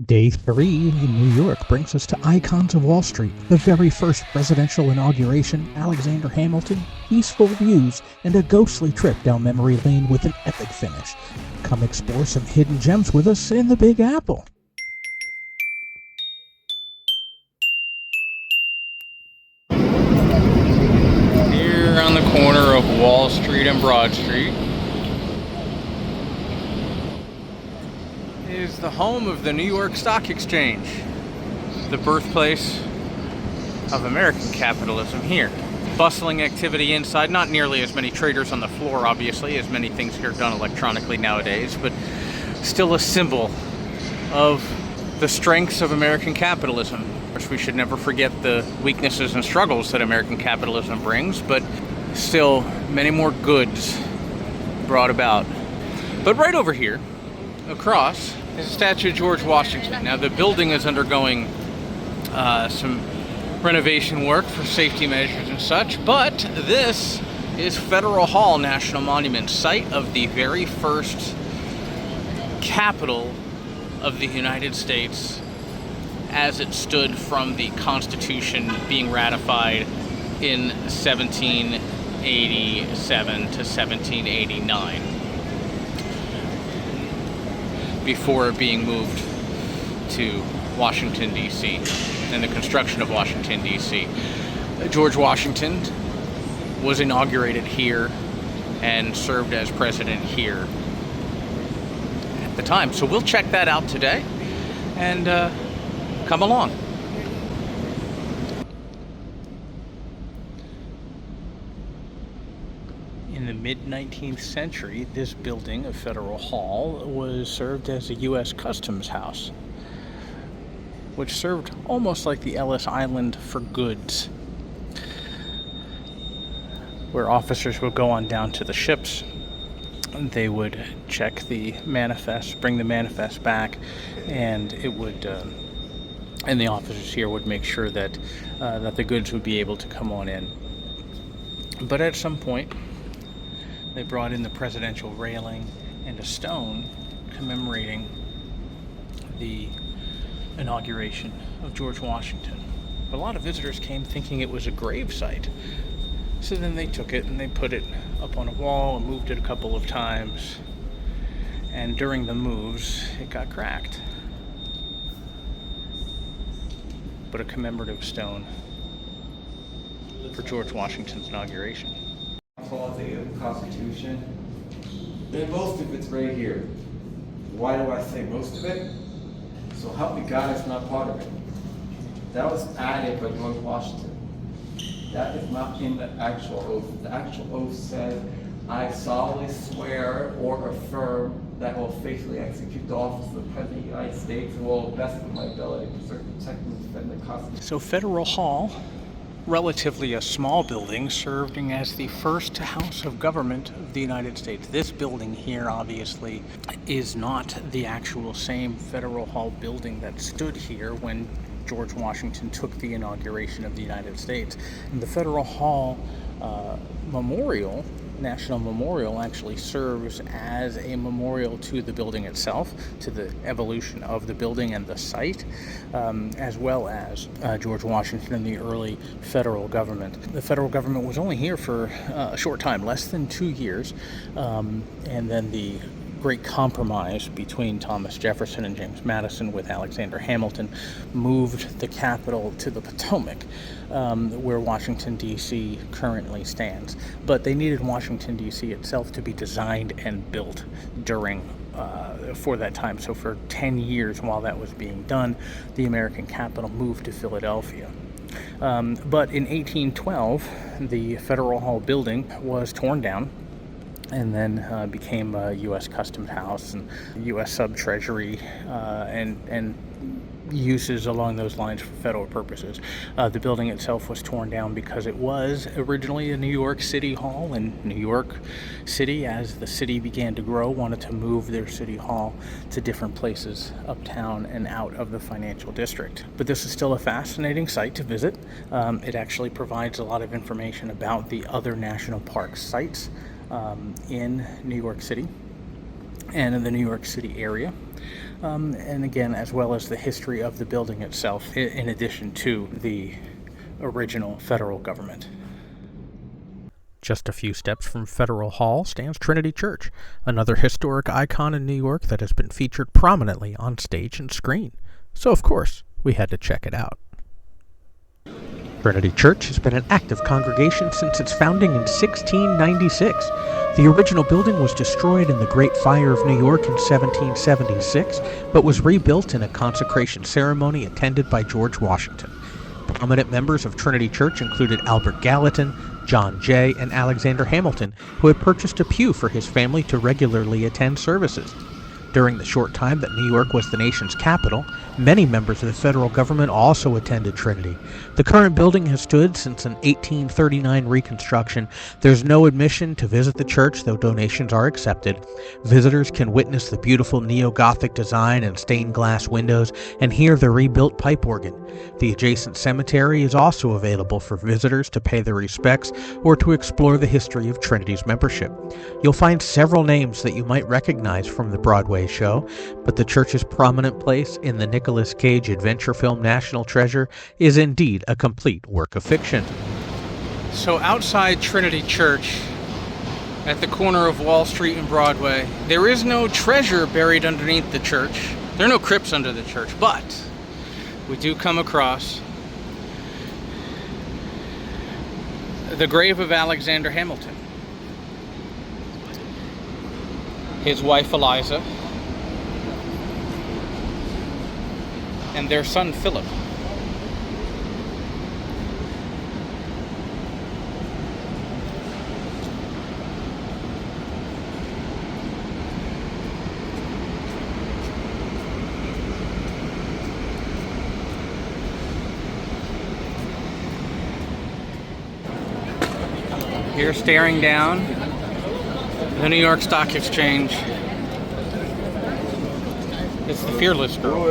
Day 3 in New York brings us to Icons of Wall Street, the very first presidential inauguration, Alexander Hamilton, peaceful views, and a ghostly trip down memory lane with an epic finish. Come explore some hidden gems with us in the Big Apple. Here on the corner of Wall Street and Broad Street is the home of the New York Stock Exchange, the birthplace of American capitalism here. Bustling activity inside, not nearly as many traders on the floor, obviously, as many things here done electronically nowadays, but still a symbol of the strengths of American capitalism. Of course, we should never forget the weaknesses and struggles that American capitalism brings, but still many more goods brought about. But right over here, across, is a statue of George Washington. Now, the building is undergoing some renovation work for safety measures and such, but this is Federal Hall National Monument, site of the very first capital of the United States as it stood from the Constitution being ratified in 1787 to 1789. Before being moved to Washington, D.C. and the construction of Washington, D.C. George Washington was inaugurated here and served as president here at the time. So we'll check that out today and come along. In the mid-19th century, this building of Federal Hall was served as a U.S. Customs House, which served almost like the Ellis Island for goods, where officers would go on down to the ships. They would check the manifest, bring the manifest back, and it would, and the officers here would make sure that that the goods would be able to come on in. But at some point, they brought in the presidential railing and a stone commemorating the inauguration of George Washington. But a lot of visitors came thinking it was a grave site. So then they took it and they put it up on a wall and moved it a couple of times. And during the moves, it got cracked. But a commemorative stone for George Washington's inauguration. Clause 8 of the Constitution, and most of it's right here. Why do I say most of it? So help me God, it's not part of it. That was added by George Washington. That is not in the actual oath. The actual oath says, I solemnly swear or affirm that I will faithfully execute the office of the President of the United States and will, to the best of my ability, preserve, protect, and defend the Constitution. So Federal Hall, relatively a small building, serving as the first house of government of the United States. This building here, obviously, is not the actual same Federal Hall building that stood here when George Washington took the inauguration of the United States. And the Federal Hall Memorial, National Memorial, actually serves as a memorial to the building itself, to the evolution of the building and the site, as well as George Washington and the early federal government. The federal government was only here for a short time, less than 2 years, and then the Great Compromise between Thomas Jefferson and James Madison with Alexander Hamilton moved the capital to the Potomac, where Washington, D.C. currently stands. But they needed Washington, D.C. itself to be designed and built during for that time. So for 10 years while that was being done, the American capital moved to Philadelphia. But in 1812, the Federal Hall building was torn down and then became a U.S. Customs House and U.S. Sub-Treasury and uses along those lines for federal purposes. The building itself was torn down because it was originally a New York City Hall, and New York City, as the city began to grow, wanted to move their city hall to different places uptown and out of the financial district. But this is still a fascinating site to visit. It actually provides a lot of information about the other national park sites in New York City and in the New York City area. and again, as well as the history of the building itself, in addition to the original federal government. Just a few steps from Federal Hall stands Trinity Church, another historic icon in New York that has been featured prominently on stage and screen. So, of course, we had to check it out. Trinity Church has been an active congregation since its founding in 1696. The original building was destroyed in the Great Fire of New York in 1776, but was rebuilt in a consecration ceremony attended by George Washington. Prominent members of Trinity Church included Albert Gallatin, John Jay, and Alexander Hamilton, who had purchased a pew for his family to regularly attend services. During the short time that New York was the nation's capital, many members of the federal government also attended Trinity. The current building has stood since an 1839 reconstruction. There's no admission to visit the church, though donations are accepted. Visitors can witness the beautiful neo-Gothic design and stained glass windows and hear the rebuilt pipe organ. The adjacent cemetery is also available for visitors to pay their respects or to explore the history of Trinity's membership. You'll find several names that you might recognize from the Broadway show, but the church's prominent place in the Nicolas Cage adventure film National Treasure is indeed a complete work of fiction. So outside Trinity Church, at the corner of Wall Street and Broadway, there is no treasure buried underneath the church. There are no crypts under the church, but we do come across the grave of Alexander Hamilton, his wife Eliza, and their son Philip. Here, staring down the New York Stock Exchange, it's the Fearless Girl.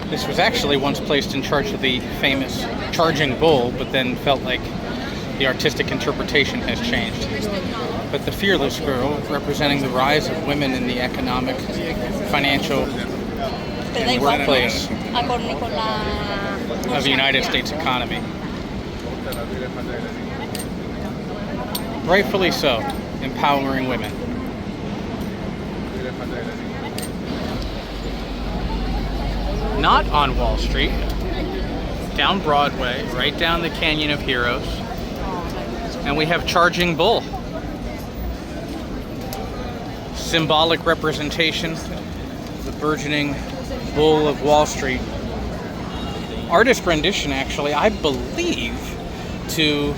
This was actually once placed in charge of the famous Charging Bull, but then felt like the artistic interpretation has changed. But the Fearless Girl, representing the rise of women in the economic, financial, and workplace of the United States economy. Rightfully so, empowering women. Not on Wall Street, down Broadway, right down the Canyon of Heroes, and we have Charging Bull. Symbolic representation of the burgeoning bull of Wall Street. Artist rendition, actually, I believe, to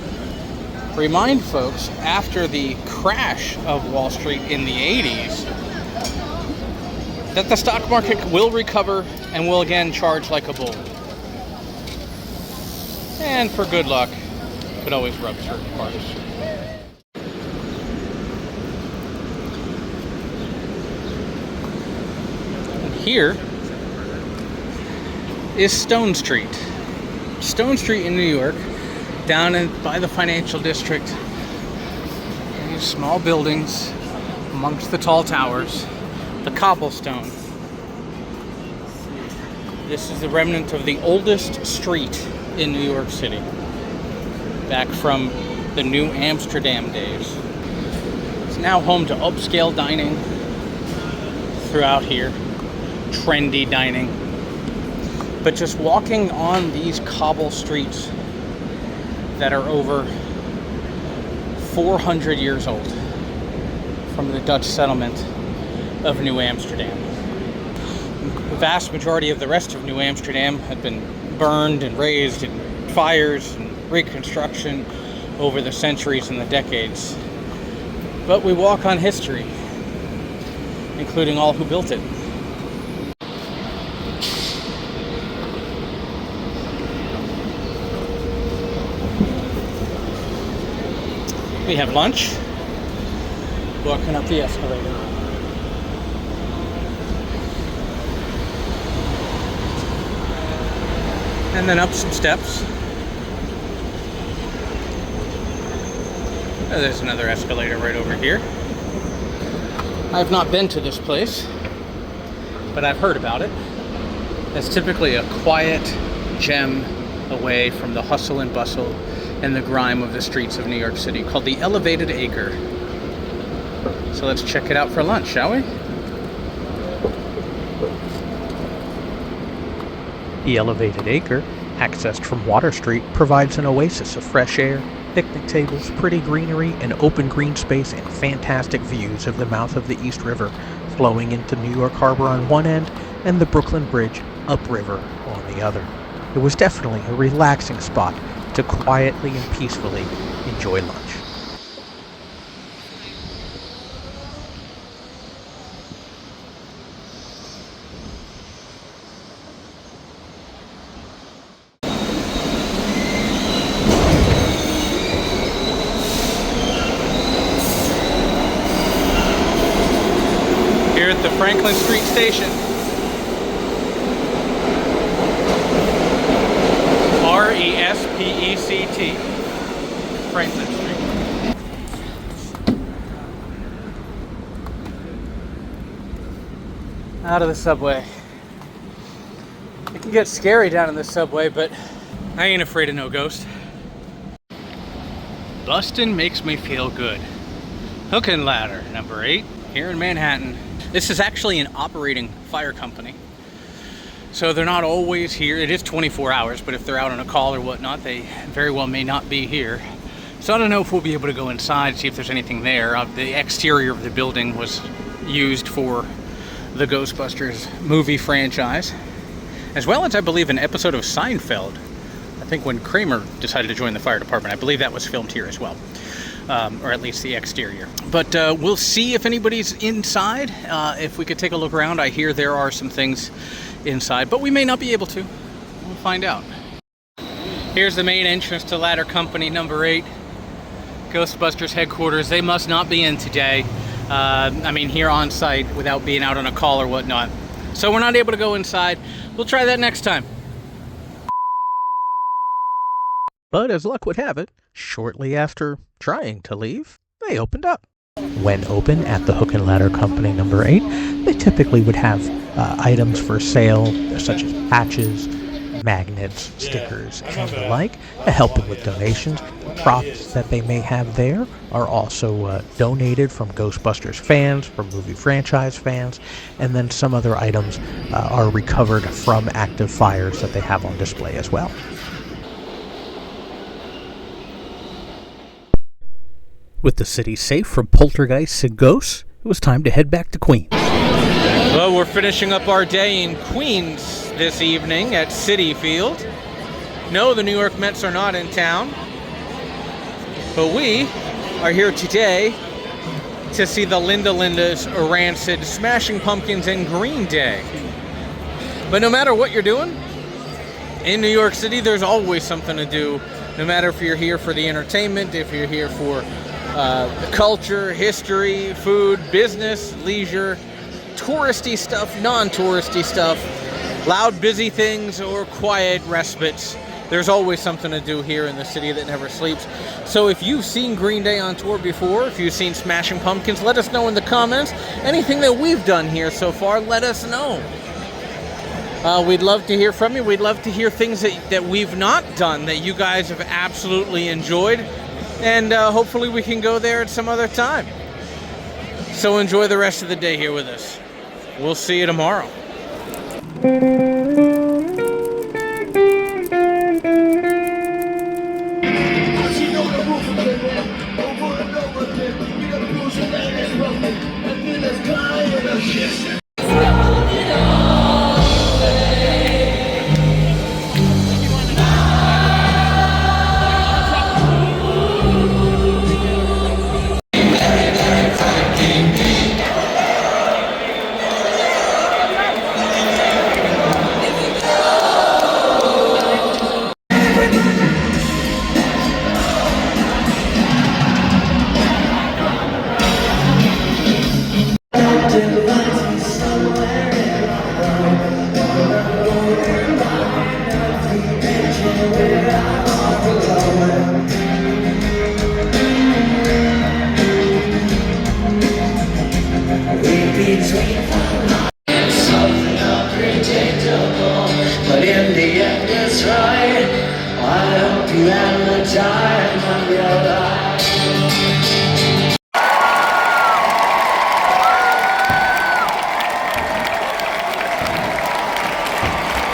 remind folks after the crash of Wall Street in the 80s that the stock market will recover and will again charge like a bull. And for good luck, could always rub certain parts. And here is Stone Street. Stone Street in New York, down by the financial district. These small buildings amongst the tall towers, the cobblestone. This is the remnant of the oldest street in New York City, back from the New Amsterdam days. It's now home to upscale dining throughout here, trendy dining. But just walking on these cobble streets that are over 400 years old from the Dutch settlement of New Amsterdam. The vast majority of the rest of New Amsterdam had been burned and razed in fires and reconstruction over the centuries and the decades. But we walk on history, including all who built it. We have lunch, walking up the escalator. And then up some steps. Oh, there's another escalator right over here. I've not been to this place, but I've heard about it. It's typically a quiet gem away from the hustle and bustle and the grime of the streets of New York City, called the Elevated Acre. So let's check it out for lunch, shall we? The Elevated Acre, accessed from Water Street, provides an oasis of fresh air, picnic tables, pretty greenery, and open green space, and fantastic views of the mouth of the East River flowing into New York Harbor on one end and the Brooklyn Bridge upriver on the other. It was definitely a relaxing spot to quietly and peacefully enjoy lunch. Here at the Franklin Street Station. R-E-S-P-E-C-T. Franklin Street. Out of the subway. It can get scary down in the subway, but I ain't afraid of no ghost. Bustin' makes me feel good. Hook and Ladder, number 8, here in Manhattan. This is actually an operating fire company. So they're not always here. It is 24 hours, but if they're out on a call or whatnot, they very well may not be here. So I don't know if we'll be able to go inside, see if there's anything there. The exterior of the building was used for the Ghostbusters movie franchise, as well as, I believe, an episode of Seinfeld. I think when Kramer decided to join the fire department, I believe that was filmed here as well. Or at least the exterior. But we'll see if anybody's inside. If we could take a look around, I hear there are some things inside, but we may not be able to. We'll find out. Here's the main entrance to Ladder Company number 8, Ghostbusters Headquarters. They must not be in today. I mean, here on site without being out on a call or whatnot. So we're not able to go inside. We'll try that next time. But as luck would have it, shortly after trying to leave, they opened up. When open at the Hook and Ladder Company number 8, they typically would have items for sale, such as patches, magnets, stickers, and the like, helping with donations. Props that they may have there are also donated from Ghostbusters fans, from movie franchise fans, and then some other items are recovered from active fires that they have on display as well. With the city safe from poltergeists and ghosts, it was time to head back to Queens. Well, we're finishing up our day in Queens this evening at Citi Field. No, the New York Mets are not in town, but we are here today to see the Linda Lindas, Rancid, Smashing Pumpkins, and Green Day. But no matter what you're doing, in New York City, there's always something to do. No matter if you're here for the entertainment, if you're here for culture, history, food, business, leisure, touristy stuff, non-touristy stuff, loud, busy things, or quiet respites. There's always something to do here in the city that never sleeps. So if you've seen Green Day on tour before, if you've seen Smashing Pumpkins, let us know in the comments. Anything that we've done here so far, let us know. We'd love to hear from you. We'd love to hear things that we've not done that you guys have absolutely enjoyed. And hopefully we can go there at some other time. So enjoy the rest of the day here with us. We'll see you tomorrow. I hope you have the time of your life.